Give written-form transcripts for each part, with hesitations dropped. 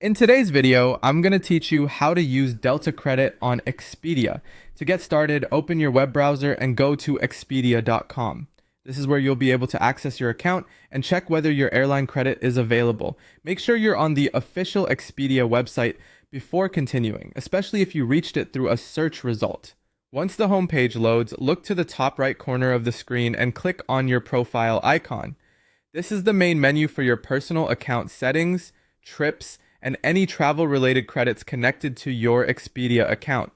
In today's video, I'm going to teach you how to use Delta Credit on Expedia. To get started, open your web browser and go to expedia.com. This is where you'll be able to access your account and check whether your airline credit is available. Make sure you're on the official Expedia website before continuing, especially if you reached it through a search result. Once the homepage loads, look to the top right corner of the screen and click on your profile icon. This is the main menu for your personal account settings, trips, and any travel-related credits connected to your Expedia account.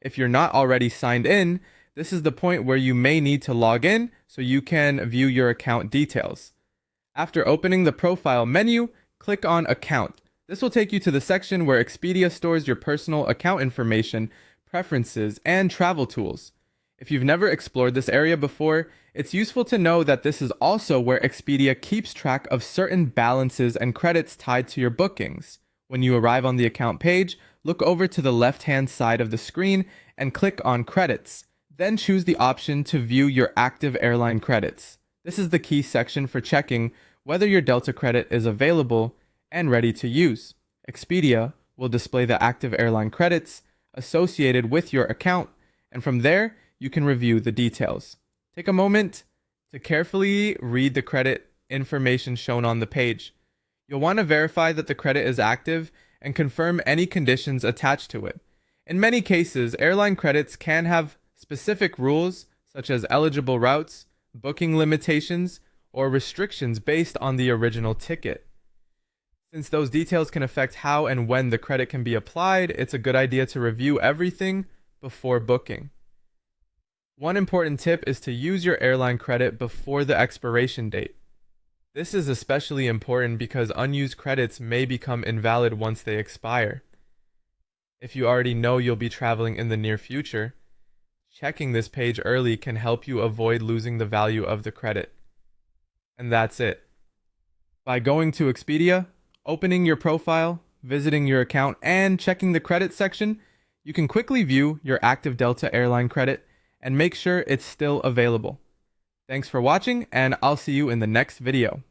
If you're not already signed in, this is the point where you may need to log in so you can view your account details. After opening the profile menu, click on Account. This will take you to the section where Expedia stores your personal account information, preferences, and travel tools. If you've never explored this area before, it's useful to know that this is also where Expedia keeps track of certain balances and credits tied to your bookings. When you arrive on the account page, look over to the left-hand side of the screen and click on Credits. Then choose the option to view your active airline credits. This is the key section for checking whether your Delta credit is available and ready to use. Expedia will display the active airline credits associated with your account, and from there, you can review the details. Take a moment to carefully read the credit information shown on the page. You'll want to verify that the credit is active and confirm any conditions attached to it. In many cases, airline credits can have specific rules such as eligible routes, booking limitations, or restrictions based on the original ticket. Since those details can affect how and when the credit can be applied, it's a good idea to review everything before booking. One important tip is to use your airline credit before the expiration date. This is especially important because unused credits may become invalid once they expire. If you already know you'll be traveling in the near future, checking this page early can help you avoid losing the value of the credit. And that's it. By going to Expedia, opening your profile, visiting your account, and checking the credit section, you can quickly view your active Delta airline credit and make sure it's still available. Thanks for watching, and I'll see you in the next video.